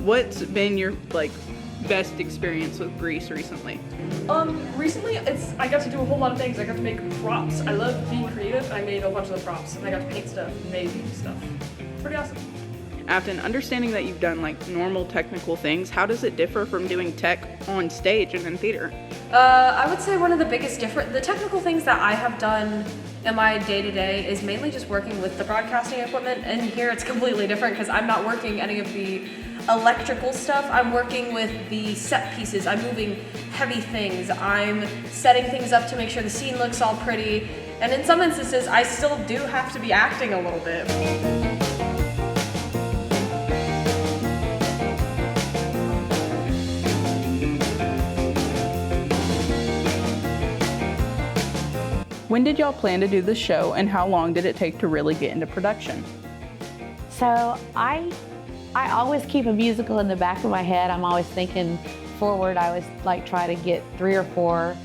What's been your best experience with Grease recently? Recently I got to do a whole lot of things. I got to make props. I love being creative. I made a bunch of the props and I got to paint stuff and make stuff. Pretty awesome. After understanding that you've done normal technical things, how does it differ from doing tech on stage and in theater? I would say one of the biggest the technical things that I have done in my day-to-day is mainly just working with the broadcasting equipment, and here it's completely different because I'm not working any of the electrical stuff. I'm working with the set pieces. I'm moving heavy things. I'm setting things up to make sure the scene looks all pretty, and in some instances I still do have to be acting a little bit. When did y'all plan to do the show, and how long did it take to really get into production? So I always keep a musical in the back of my head. I'm always thinking forward. I always try to get 3 or 4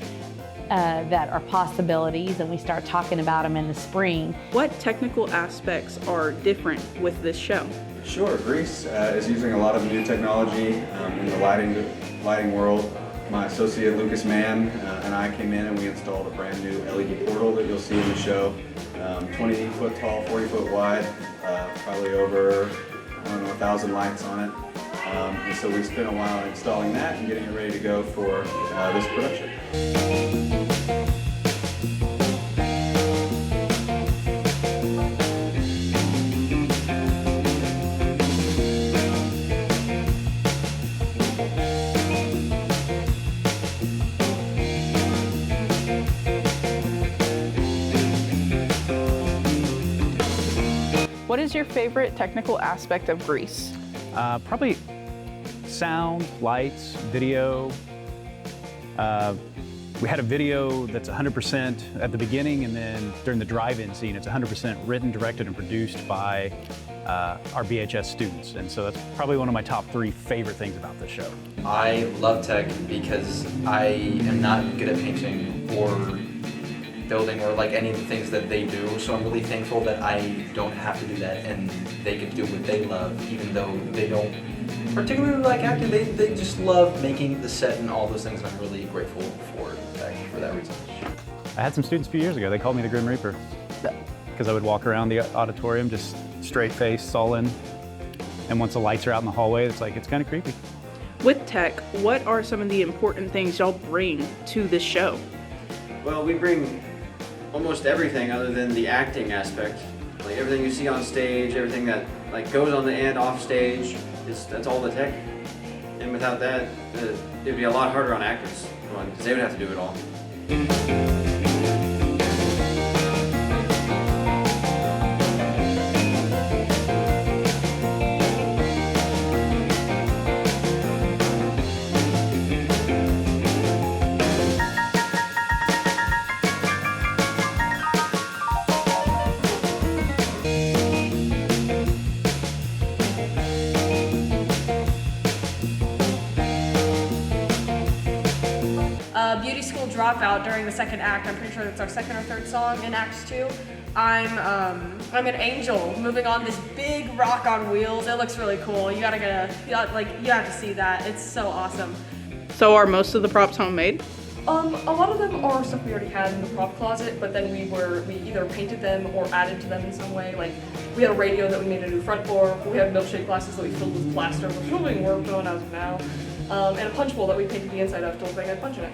that are possibilities, and we start talking about them in the spring. What technical aspects are different with this show? Sure, Grease is using a lot of new technology in the lighting world. My associate Lucas Mann and I came in and we installed a brand new LED portal that you'll see in the show. 20 foot tall, 40 foot wide, probably over, 1,000 lights on it. And so we spent a while installing that and getting it ready to go for this production. What is your favorite technical aspect of Grease? Probably sound, lights, video. We had a video that's 100% at the beginning, and then during the drive-in scene, it's 100% written, directed, and produced by our BHS students. And so that's probably one of my top 3 favorite things about this show. I love tech because I am not good at painting or building or any of the things that they do, so I'm really thankful that I don't have to do that and they can do what they love, even though they don't particularly like acting. They just love making the set and all those things, and I'm really grateful for that reason. I had some students a few years ago, they called me the Grim Reaper because I would walk around the auditorium just straight-faced, sullen, and once the lights are out in the hallway, it's kind of creepy. With tech, what are some of the important things y'all bring to this show? Well, we bring almost everything other than the acting aspect. Everything you see on stage, everything that goes on the end off stage, that's all the tech. And without that, it'd be a lot harder on actors because they would have to do it all. Beauty School Dropout during the second act. I'm pretty sure that's our second or third song in Act 2. I'm an angel moving on this big rock on wheels. It looks really cool. You have to see that. It's so awesome. So are most of the props homemade? A lot of them are stuff we already had in the prop closet, but then we either painted them or added to them in some way. We had a radio that we made a new front for. We had milkshake glasses that we filled with plaster, which is being worked on as of now. And a punch bowl that we painted the inside of to look like a punch in it.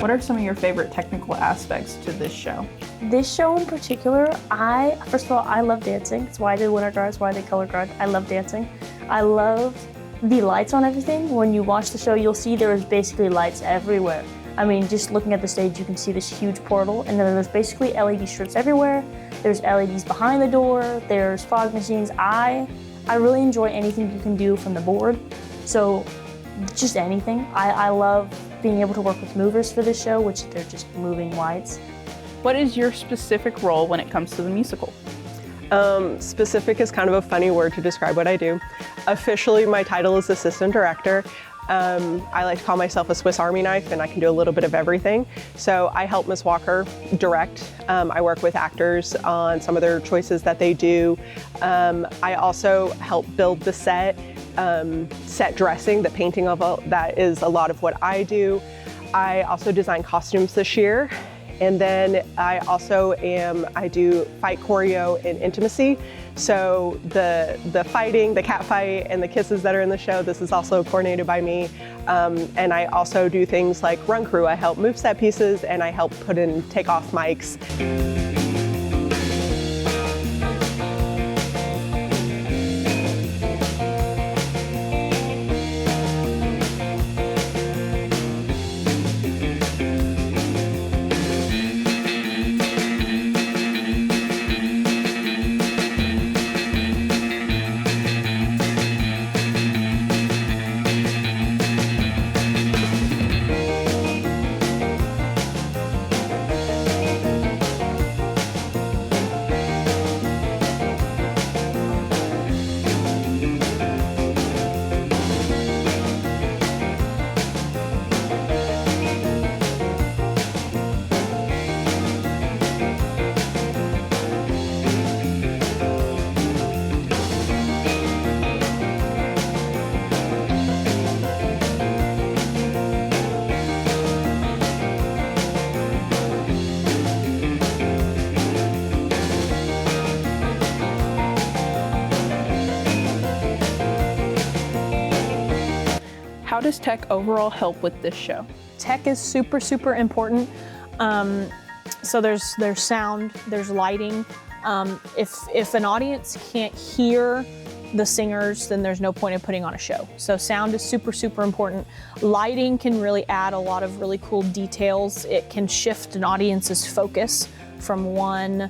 What are some of your favorite technical aspects to this show? This show in particular, first of all, I love dancing. It's why I did winter guards, why I did color guard. I love dancing. I love the lights on everything. When you watch the show, you'll see there is basically lights everywhere. I mean, just looking at the stage, you can see this huge portal, and then there's basically LED strips everywhere. There's LEDs behind the door, there's fog machines. I really enjoy anything you can do from the board. So just anything. I love being able to work with movers for this show, which they're just moving lights. What is your specific role when it comes to the musical? Specific is kind of a funny word to describe what I do. Officially, my title is assistant director. I like to call myself a Swiss Army knife, and I can do a little bit of everything. So I help Ms. Walker direct. I work with actors on some of their choices that they do. I also help build the set dressing, the painting of that is a lot of what I do. I also design costumes this year. And then I do fight choreo and intimacy. So the fighting, the cat fight, and the kisses that are in the show, this is also coordinated by me. And I also do things like run crew. I help move set pieces, and I help take off mics. How does tech overall help with this show? Tech is super, super important. So there's sound, there's lighting. If an audience can't hear the singers, then there's no point in putting on a show. So sound is super, super important. Lighting can really add a lot of really cool details. It can shift an audience's focus from one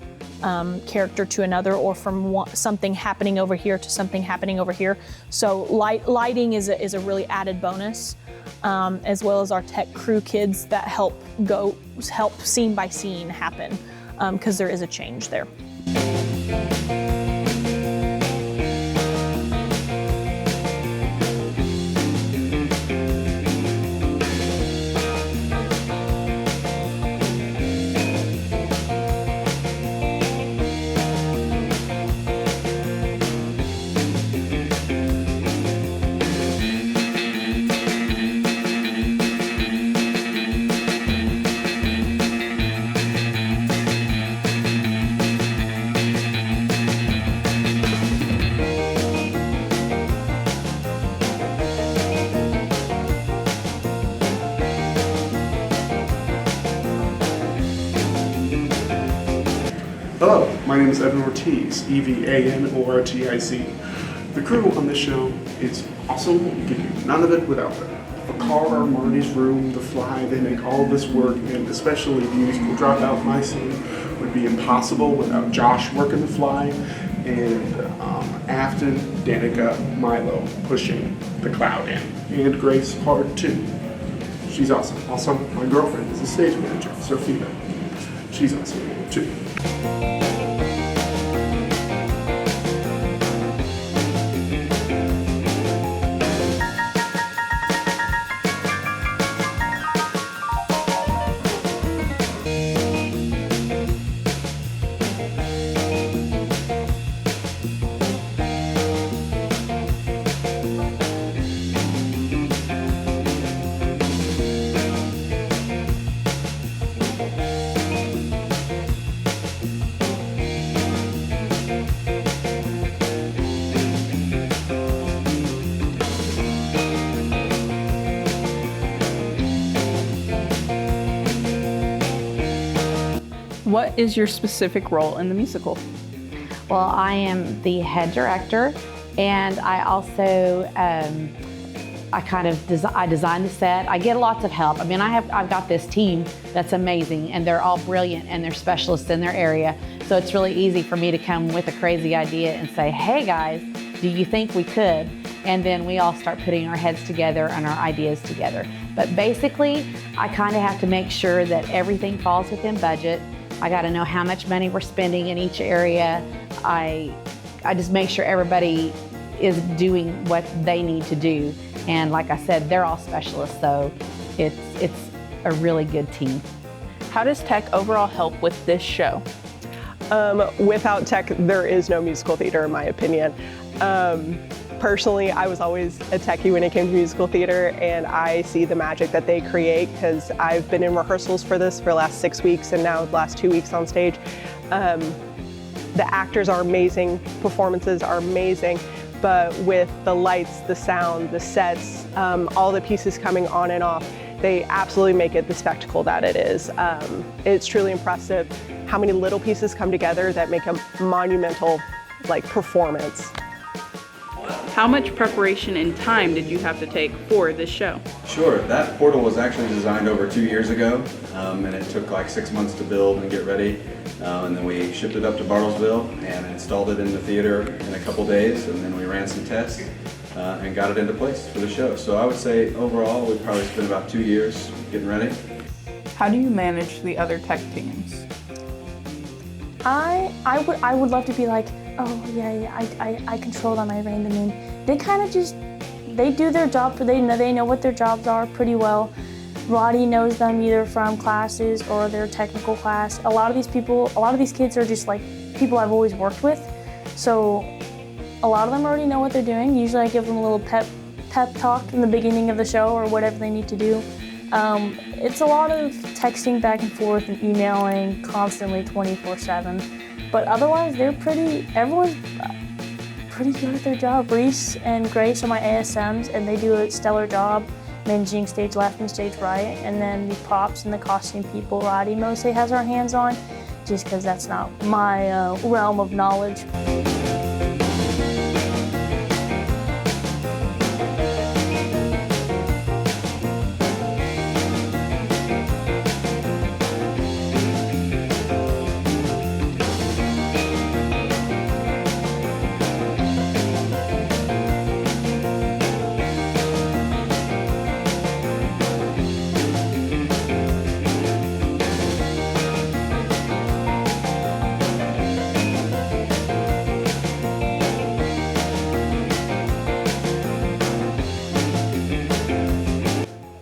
character to another, or from something happening over here to something happening over here. So lighting is a really added bonus, as well as our tech crew kids that help scene by scene happen, because there is a change there. Hello, my name is Evan Ortiz, E-V-A-N-O-R-T-I-Z. The crew on this show is awesome. We could do none of it without them. The car, Marty's room, the fly, they make all this work, and especially the musical dropout, my scene, would be impossible without Josh working the fly, and Afton, Danica, Milo pushing the cloud in, and Grace hard too. She's awesome. Also, my girlfriend is a stage manager, Sophia. She's awesome too. What is your specific role in the musical? Well, I am the head director, and I also I kind of I design the set. I get lots of help. I mean, I've got this team that's amazing, and they're all brilliant, and they're specialists in their area. So it's really easy for me to come with a crazy idea and say, hey guys, do you think we could? And then we all start putting our heads together and our ideas together. But basically, I kind of have to make sure that everything falls within budget. I got to know how much money we're spending in each area. I just make sure everybody is doing what they need to do. And like I said, they're all specialists, so it's a really good team. How does tech overall help with this show? Without tech, there is no musical theater, in my opinion. Personally, I was always a techie when it came to musical theater, and I see the magic that they create because I've been in rehearsals for this for the last 6 weeks and now the last 2 weeks on stage. The actors are amazing, performances are amazing, but with the lights, the sound, the sets, all the pieces coming on and off, they absolutely make it the spectacle that it is. It's truly impressive how many little pieces come together that make a monumental performance. How much preparation and time did you have to take for this show? Sure, that portal was actually designed over 2 years ago, and it took like 6 months to build and get ready. And then we shipped it up to Bartlesville and installed it in the theater in a couple days, and then we ran some tests and got it into place for the show. So I would say overall we probably spent about 2 years getting ready. How do you manage the other tech teams? I would love to be like, oh yeah, I control them, I rein them in. They kind of just, they do their job, they know what their jobs are pretty well. Roddy knows them either from classes or their technical class. A lot of these kids are just like people I've always worked with. So a lot of them already know what they're doing. Usually I give them a little pep talk in the beginning of the show or whatever they need to do. It's a lot of texting back and forth and emailing constantly 24/7. But otherwise, everyone's pretty good at their job. Reese and Grace are my ASMs, and they do a stellar job managing stage left and stage right. And then the props and the costume people, Roddy mostly has our hands on, just because that's not my realm of knowledge.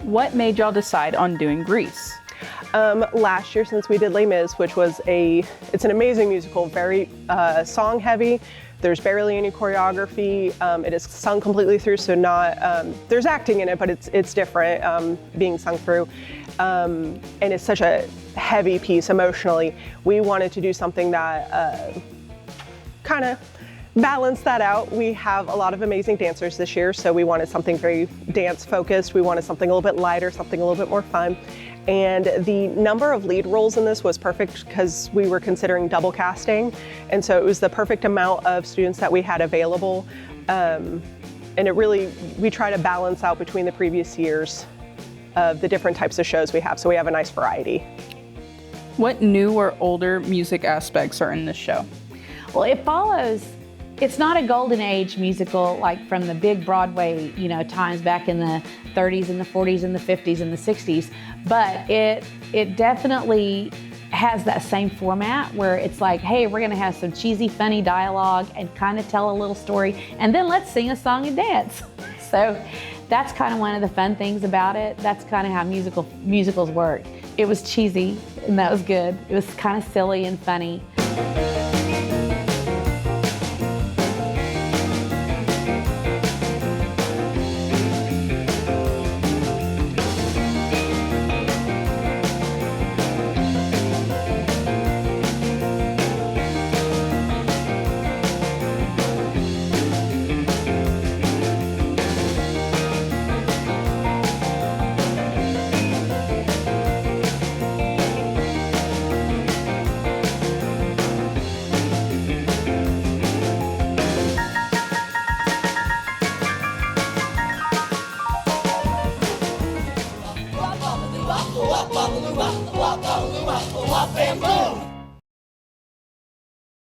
What made y'all decide on doing Grease? Last year, since we did Les Mis, which was it's an amazing musical, very song heavy. There's barely any choreography. It is sung completely through, so there's acting in it, but it's different being sung through. And it's such a heavy piece emotionally. We wanted to do something that kind of balance that out. We have a lot of amazing dancers this year, so we wanted something very dance focused. We wanted something a little bit lighter, something a little bit more fun. And the number of lead roles in this was perfect because we were considering double casting. And so it was the perfect amount of students that we had available. And we try to balance out between the previous years of the different types of shows we have. So we have a nice variety. What new or older music aspects are in this show? Well, it's not a golden age musical like from the big Broadway, times back in the 30s and the 40s and the 50s and the 60s, but it definitely has that same format where it's like, hey, we're gonna have some cheesy, funny dialogue and kind of tell a little story, and then let's sing a song and dance. So that's kind of one of the fun things about it. That's kind of how musicals work. It was cheesy, and that was good. It was kind of silly and funny. wop, wop, wop, wop, wop, and boom.